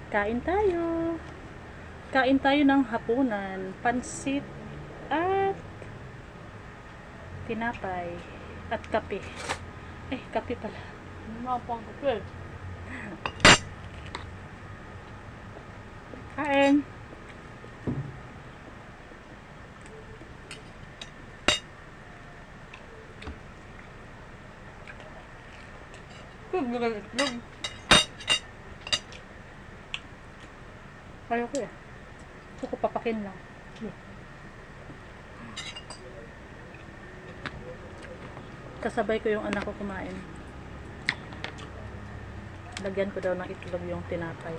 Kain tayo. Kain tayo ng hapunan. Pansit at tinapay at kape. Kape pala. Mapang kape. Kain. Itlog. Ayoko eh. Gusto ko papakin lang. Kasabay ko yung anak ko kumain. Lagyan ko daw ng itlog yung tinapay.